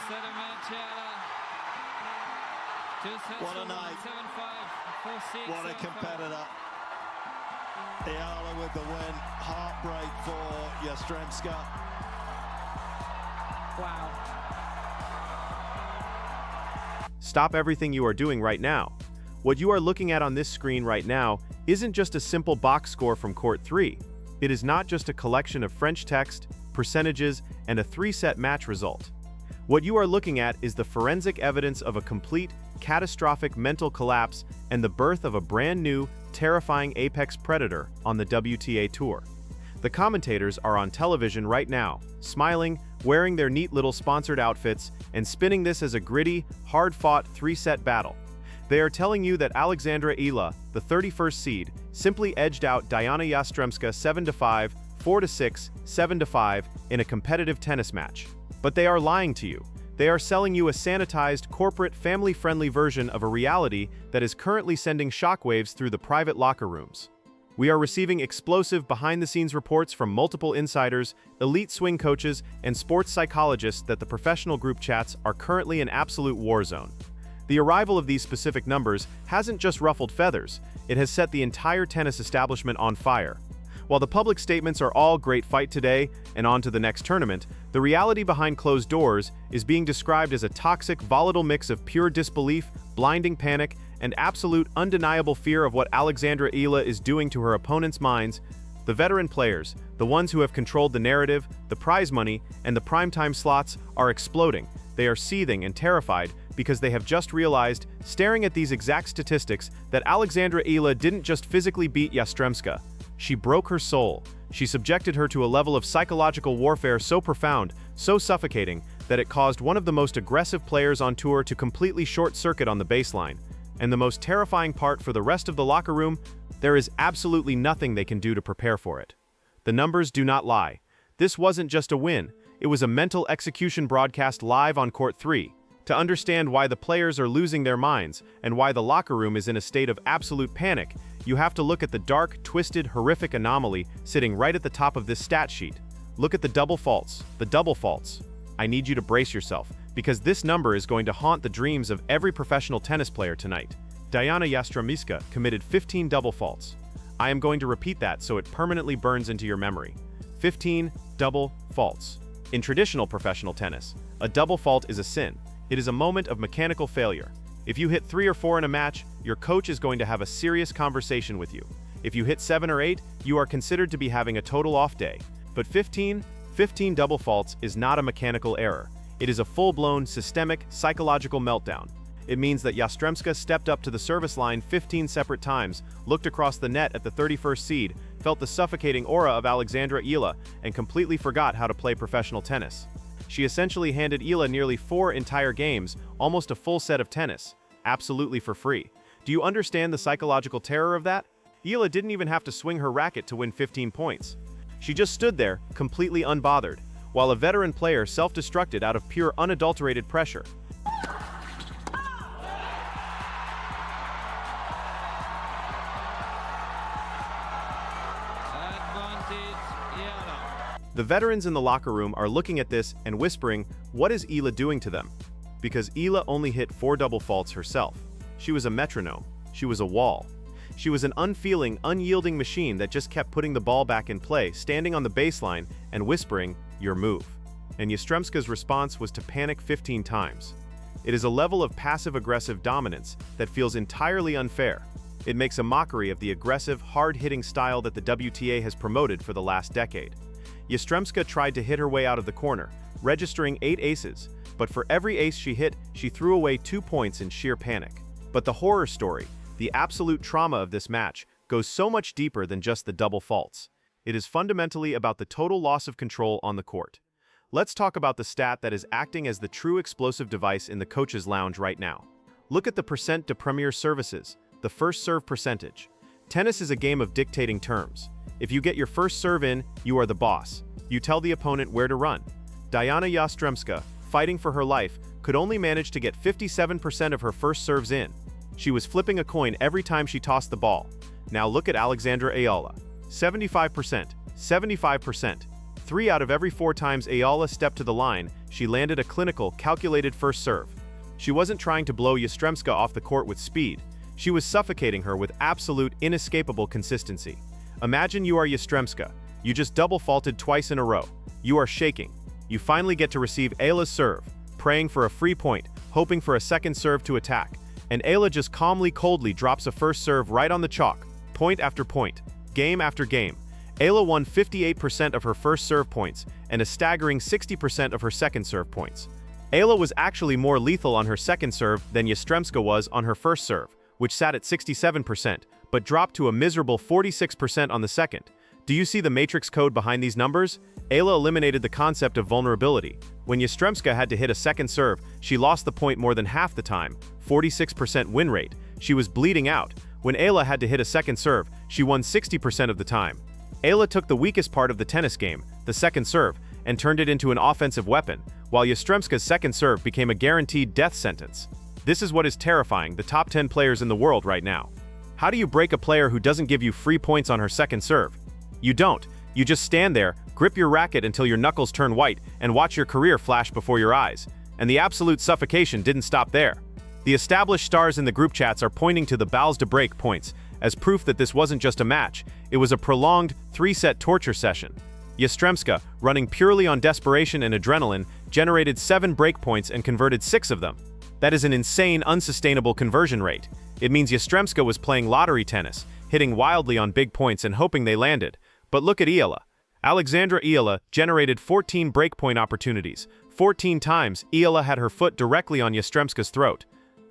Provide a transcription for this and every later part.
What a night. What a competitor. Eala with the win. Heartbreak for Yastremska. Wow. Stop everything you are doing right now. What you are looking at on this screen right now isn't just a simple box score from Court 3. It is not just a collection of French text, percentages, and a 3-set match result. What you are looking at is the forensic evidence of a complete, catastrophic mental collapse and the birth of a brand new, terrifying apex predator on the WTA Tour. The commentators are on television right now, smiling, wearing their neat little sponsored outfits, and spinning this as a gritty, hard-fought 3-set battle. They are telling you that Alexandra Eala, the 31st seed, simply edged out Dayana Yastremska 7-5, 4-6, 7-5 in a competitive tennis match. But they are lying to you. They are selling you a sanitized, corporate, family-friendly version of a reality that is currently sending shockwaves through the private locker rooms. We are receiving explosive behind-the-scenes reports from multiple insiders, elite swing coaches, and sports psychologists that the professional group chats are currently an absolute war zone. The arrival of these specific numbers hasn't just ruffled feathers, it has set the entire tennis establishment on fire. While the public statements are all great fight today and on to the next tournament, the reality behind closed doors is being described as a toxic, volatile mix of pure disbelief, blinding panic, and absolute undeniable fear of what Alexandra Eala is doing to her opponents' minds. The veteran players, the ones who have controlled the narrative, the prize money, and the primetime slots, are exploding. They are seething and terrified because they have just realized, staring at these exact statistics, that Alexandra Eala didn't just physically beat Yastremska. She broke her soul. She subjected her to a level of psychological warfare so profound, so suffocating, that it caused one of the most aggressive players on tour to completely short-circuit on the baseline. And the most terrifying part for the rest of the locker room, there is absolutely nothing they can do to prepare for it. The numbers do not lie. This wasn't just a win, it was a mental execution broadcast live on Court 3. To understand why the players are losing their minds and why the locker room is in a state of absolute panic, you have to look at the dark, twisted, horrific anomaly sitting right at the top of this stat sheet. Look at the double faults, I need you to brace yourself, because this number is going to haunt the dreams of every professional tennis player tonight. Dayana Yastremska committed 15 double faults. I am going to repeat that so it permanently burns into your memory. 15 double faults. In traditional professional tennis, a double fault is a sin. It is a moment of mechanical failure. If you hit 3 or 4 in a match, your coach is going to have a serious conversation with you. If you hit 7 or 8, you are considered to be having a total off day. But 15 double faults is not a mechanical error. It is a full-blown, systemic, psychological meltdown. It means that Yastremska stepped up to the service line 15 separate times, looked across the net at the 31st seed, felt the suffocating aura of Alexandra Eala, and completely forgot how to play professional tennis. She essentially handed Eala nearly 4 entire games, almost a full set of tennis, absolutely for free. Do you understand the psychological terror of that? Eala didn't even have to swing her racket to win 15 points. She just stood there, completely unbothered, while a veteran player self-destructed out of pure unadulterated pressure. The veterans in the locker room are looking at this and whispering, what is Eala doing to them? Because Eala only hit 4 double faults herself. She was a metronome. She was a wall. She was an unfeeling, unyielding machine that just kept putting the ball back in play, standing on the baseline and whispering, your move. And Yastremska's response was to panic 15 times. It is a level of passive-aggressive dominance that feels entirely unfair. It makes a mockery of the aggressive, hard-hitting style that the WTA has promoted for the last decade. Yastremska tried to hit her way out of the corner, registering 8 aces, but for every ace she hit, she threw away 2 points in sheer panic. But the horror story, the absolute trauma of this match, goes so much deeper than just the double faults. It is fundamentally about the total loss of control on the court. Let's talk about the stat that is acting as the true explosive device in the coach's lounge right now. Look at the percent de premier services, the first serve percentage. Tennis is a game of dictating terms. If you get your first serve in, you are the boss. You tell the opponent where to run. Dayana Yastremska, fighting for her life, could only manage to get 57% of her first serves in. She was flipping a coin every time she tossed the ball. Now look at Alexandra Eala. 75%, 75%. 3 out of every 4 times Eala stepped to the line, she landed a clinical, calculated first serve. She wasn't trying to blow Yastremska off the court with speed. She was suffocating her with absolute, inescapable consistency. Imagine you are Yastremska. You just double-faulted twice in a row. You are shaking. You finally get to receive Eala's serve, praying for a free point, hoping for a second serve to attack. And Eala just calmly, coldly drops a first serve right on the chalk, point after point, game after game. Eala won 58% of her first serve points and a staggering 60% of her second serve points. Eala was actually more lethal on her second serve than Yastremska was on her first serve, which sat at 67%, but dropped to a miserable 46% on the second. Do you see the matrix code behind these numbers? Eala eliminated the concept of vulnerability. When Yastremska had to hit a second serve, she lost the point more than half the time, 46% win rate. She was bleeding out. When Eala had to hit a second serve, she won 60% of the time. Eala took the weakest part of the tennis game, the second serve, and turned it into an offensive weapon, while Yastremska's second serve became a guaranteed death sentence. This is what is terrifying the top 10 players in the world right now. How do you break a player who doesn't give you free points on her second serve? You don't. You just stand there, grip your racket until your knuckles turn white, and watch your career flash before your eyes. And the absolute suffocation didn't stop there. The established stars in the group chats are pointing to the balls to break points as proof that this wasn't just a match, it was a prolonged, 3-set torture session. Yastremska, running purely on desperation and adrenaline, generated 7 break points and converted 6 of them. That is an insane, unsustainable conversion rate. It means Yastremska was playing lottery tennis, hitting wildly on big points and hoping they landed. But look at Eala. Alexandra Eala generated 14 breakpoint opportunities. 14 times, Eala had her foot directly on Yastremska's throat.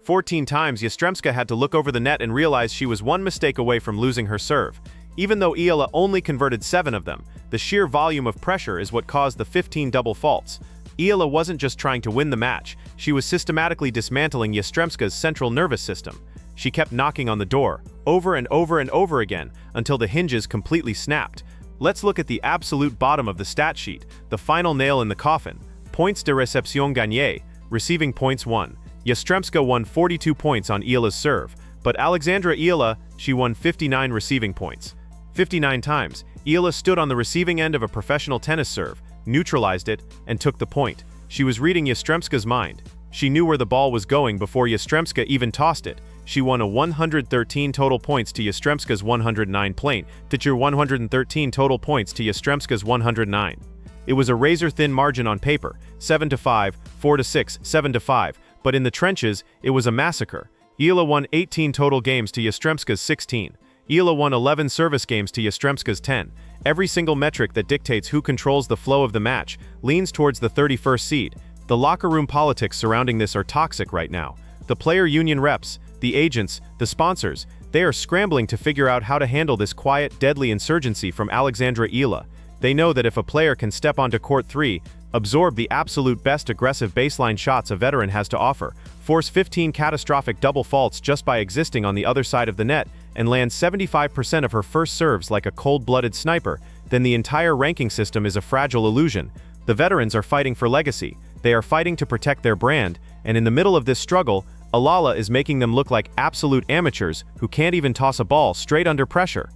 14 times, Yastremska had to look over the net and realize she was one mistake away from losing her serve. Even though Eala only converted 7 of them, the sheer volume of pressure is what caused the 15 double faults. Eala wasn't just trying to win the match, she was systematically dismantling Yastremska's central nervous system. She kept knocking on the door, over and over and over again, until the hinges completely snapped. Let's look at the absolute bottom of the stat sheet, the final nail in the coffin. Points de réception gagnée, receiving points 1. Yastremska won 42 points on Eala's serve, but Alexandra Eala, she won 59 receiving points. 59 times, Eala stood on the receiving end of a professional tennis serve, neutralized it, and took the point. She was reading Yastremska's mind. She knew where the ball was going before Yastremska even tossed it. She won a 113 total points to Yastremska's 109 point, to 113 total points to Yastremska's 109. It was a razor-thin margin on paper, 7-5, 4-6, 7-5, but in the trenches, it was a massacre. Eala won 18 total games to Yastremska's 16. Eala won 11 service games to Yastremska's 10. Every single metric that dictates who controls the flow of the match leans towards the 31st seed. The locker room politics surrounding this are toxic right now. The player union reps, the agents, the sponsors, they are scrambling to figure out how to handle this quiet, deadly insurgency from Alexandra Eala. They know that if a player can step onto court 3, absorb the absolute best aggressive baseline shots a veteran has to offer, force 15 catastrophic double faults just by existing on the other side of the net, and land 75% of her first serves like a cold-blooded sniper, then the entire ranking system is a fragile illusion. The veterans are fighting for legacy. They are fighting to protect their brand, and in the middle of this struggle, Eala is making them look like absolute amateurs who can't even toss a ball straight under pressure.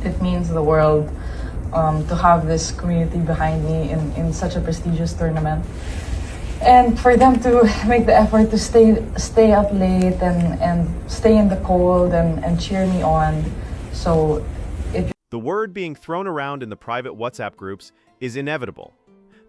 It means the world to have this community behind me in such a prestigious tournament. And for them to make the effort to stay up late and stay in the cold and cheer me on. So the word being thrown around in the private WhatsApp groups is inevitable.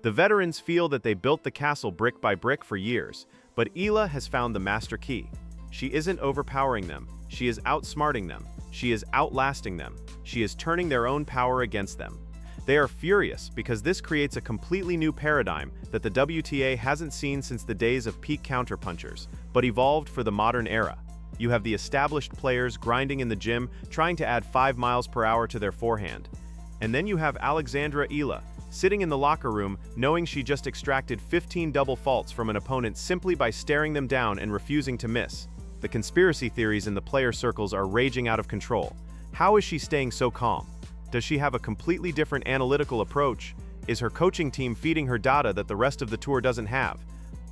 The veterans feel that they built the castle brick by brick for years, but Eala has found the master key. She isn't overpowering them, she is outsmarting them, she is outlasting them, she is turning their own power against them. They are furious because this creates a completely new paradigm that the WTA hasn't seen since the days of peak counterpunchers, but evolved for the modern era. You have the established players grinding in the gym, trying to add 5 miles per hour to their forehand. And then you have Alexandra Eala, sitting in the locker room, knowing she just extracted 15 double faults from an opponent simply by staring them down and refusing to miss. The conspiracy theories in the player circles are raging out of control. How is she staying so calm? Does she have a completely different analytical approach? Is her coaching team feeding her data that the rest of the tour doesn't have?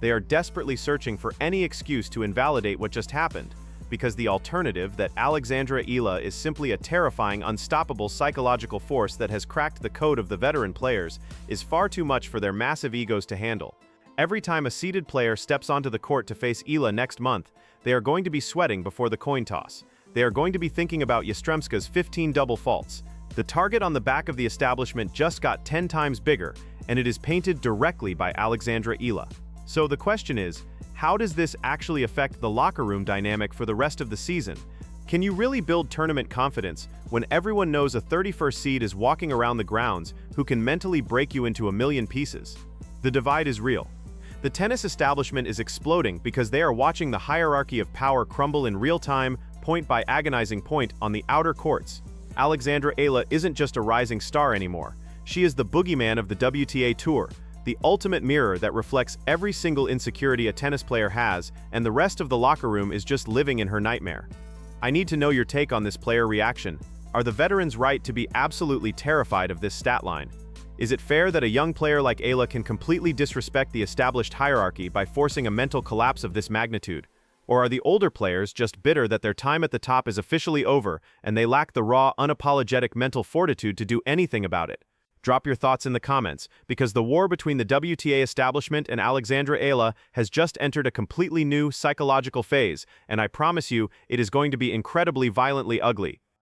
They are desperately searching for any excuse to invalidate what just happened, because the alternative, that Alexandra Eala is simply a terrifying, unstoppable psychological force that has cracked the code of the veteran players, is far too much for their massive egos to handle. Every time a seeded player steps onto the court to face Eala next month, they are going to be sweating before the coin toss. They are going to be thinking about Yastremska's 15 double faults. The target on the back of the establishment just got 10 times bigger, and it is painted directly by Alexandra Eala. So the question is, how does this actually affect the locker room dynamic for the rest of the season? Can you really build tournament confidence when everyone knows a 31st seed is walking around the grounds who can mentally break you into a million pieces? The divide is real. The tennis establishment is exploding because they are watching the hierarchy of power crumble in real time, point by agonizing point, on the outer courts. Alexandra Eala isn't just a rising star anymore. She is the boogeyman of the WTA Tour, the ultimate mirror that reflects every single insecurity a tennis player has, and the rest of the locker room is just living in her nightmare. I need to know your take on this player reaction. Are the veterans right to be absolutely terrified of this stat line? Is it fair that a young player like Eala can completely disrespect the established hierarchy by forcing a mental collapse of this magnitude? Or are the older players just bitter that their time at the top is officially over and they lack the raw, unapologetic mental fortitude to do anything about it? Drop your thoughts in the comments, because the war between the WTA establishment and Alexandra Eala has just entered a completely new psychological phase, and I promise you, it is going to be incredibly violently ugly.